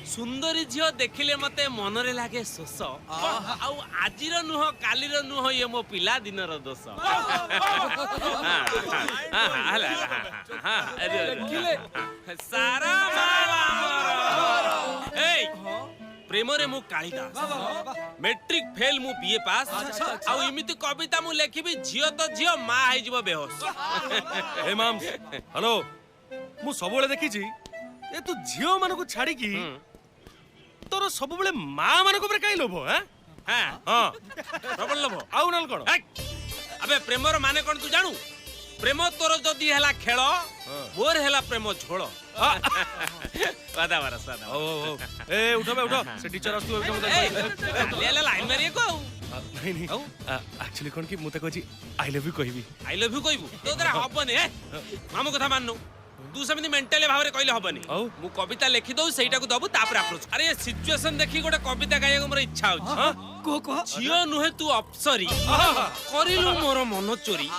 सुंदरी झील देखिले मते मनरे लागे शोष आउ आजिर नुह कालीर नुह ये मो पिला दिनर दोष सारा प्रेम रे मु कालिदास मैट्रिक फेल मु बीए पास आउ इमिति कविता मु लेखिबी झियो तो झियो मा आइ जिवो बेहोश हे माम हेलो मु सबले देखि छी ए तू झियो मानको छाडी की तोर सबले मा मानको पर काई लोभ हैं हां हां प्रबल लोभ आउ नल कोन अबे प्रेम रो माने कोन तू जानू प्रेम तोर जदी हला खेल बोर हला प्रेम झोल वादा वाला सादा ओ ए उठो बे उठो से टीचर आस्तु एकदम ले ले लाइन मारिए को नहीं नहीं एक्चुअली कोन की मुते कोची आई लव यू कहबू तो तोरा हबने हे मामू कथा माननु तू समिति मेंटली भाव रे कहले हबनी मु कविता लिखि दउ सेटा को दबु तापर अप्रोच अरे सिचुएशन देखि गोटे कविता गाय को मोर इच्छा हो को जियो नुहे तू अप्सरी करिलु मोर मन चोरी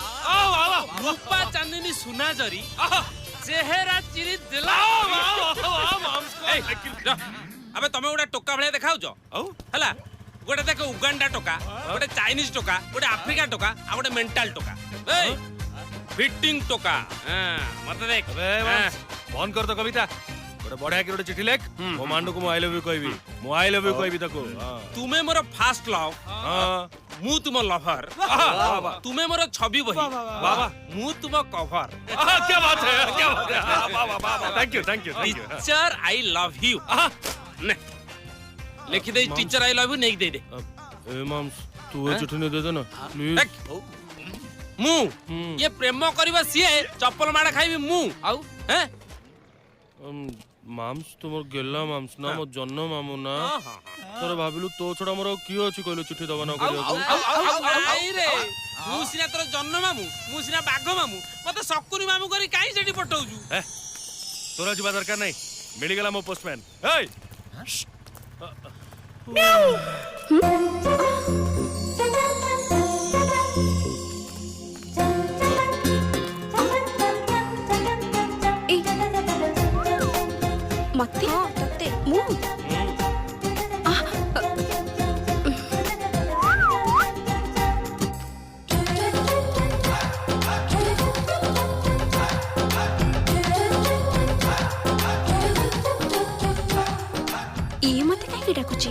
रूपा चांदनी सुना जरी चेहरा चिरी दिला अबे तमे गोटे टोका भले देखाउ जो हला गोटे देख उगांडा टोका गोटे चाइनीज टोका गोटे अफ्रीका टोका आ गोटे मेंटल टोका ए फिटिंग टोका मत देख फोन कर तो कविता गोटे बढ़िया कि गोटे चिट्ठी लेख मो मांडू को आई लव यू कहबी मो आई लव यू कहबी तको तुमे मोर फास्ट लव मु तुम लवर तुमे मोर छवि बही बाबा मु तुम कवर क्या बात है वाह thank you teacher I love you ने लिखि दे टीचर आई लव यू नहीं दे दे ए मम तू चिट्ठी नहीं दे दे ना प्लीज मु ये प्रेम करबा सिए चप्पल माडा खाइबी मु आउ हैं माम्स तुमर गेला माम्स ना मो जन्म मामू ना तोर भाबिलु तो छोडा मोर कियो अछि कहलो चिट्ठी दबा ना करियो आई रे मु सिना तोर जन्म मामू मु सिना बाघ मामू मते सकुनी मामू करी काई सेठी पटौजु तोरा जिबा दरकार नै मिली गेला मो पोस्टमैन ए मते तते मु ई मते काई डाकुची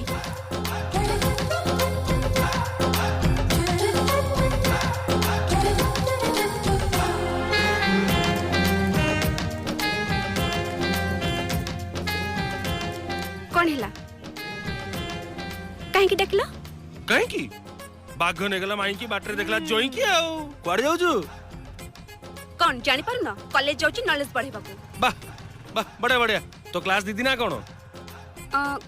कौन हैला काहे की डकला काहे की बाघ ने गला माई की बाटरे देखला जोई की आउ क्वाड जाउजु कौन जानि पारु न कॉलेज जाउची नॉलेज बढ़ेबा को वाह बढ़िया बढ़िया तो क्लास दीदी ना कोन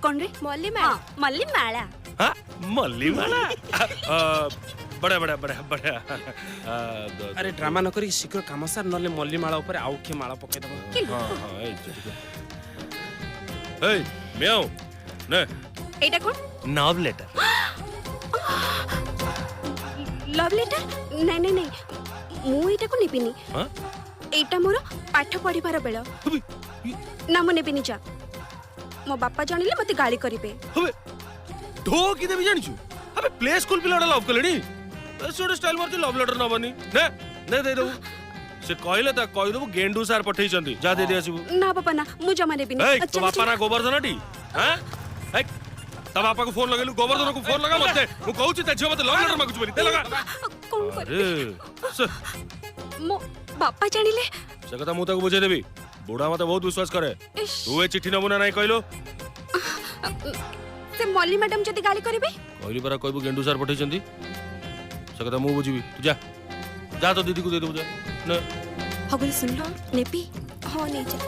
कौन रे मल्ली माला हां मल्ली माला बढ़िया अरे ड्रामा न करी शीघ्र काम सर नले मल्ली माला ऊपर आउ के माला पके दबो हां ए म्याऊ ने एटा कोन लव लेटर नहीं मु एटा को नेबिनी हां एटा मोर पाठ पढिबार बेला ना मु नेबिनी जा मो बापा जानिले मते गाली करिवे हबे धो की देबी जानिछु अबे प्ले स्कूल पिलाडा लव कलेनी सोड स्टाइल मारती लव लेटर न बनी ने दे दो से कहले त कहि दबो गेंडू सार पठै चंदी जा दे दे आसीबू ना बापा ना मु जमा नेबिनी अच्छा तो बापा ना गोवर्धन टी हां ए तब बापा को फोन लगेलु गोवर्धन को फोन लगा मते मु कहू छी त झियो मते लव लेटर मागु बोली दे लगा कौन करे अरे मो बापा जानिले से कथा मु ताको बुझे देबी बुढ़ा मते बहुत विश्वास करे तू ए चिट्ठी नमुना नहीं कहलो से मल्ली मैडम जदी गाली करिवे कहली परा कहबू गेंडू सार पठै चंदी से कथा मु बुझिबी तू जा तो दीदी को दे दो जा ने हगल सुन लो नेपी हां नहीं जा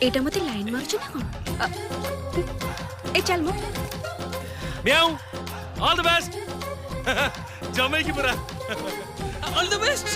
एटा मते लाइन मारछ ना कोन ए चल मो म्याऊ ऑल द बेस्ट जमे की पूरा ऑल द बेस्ट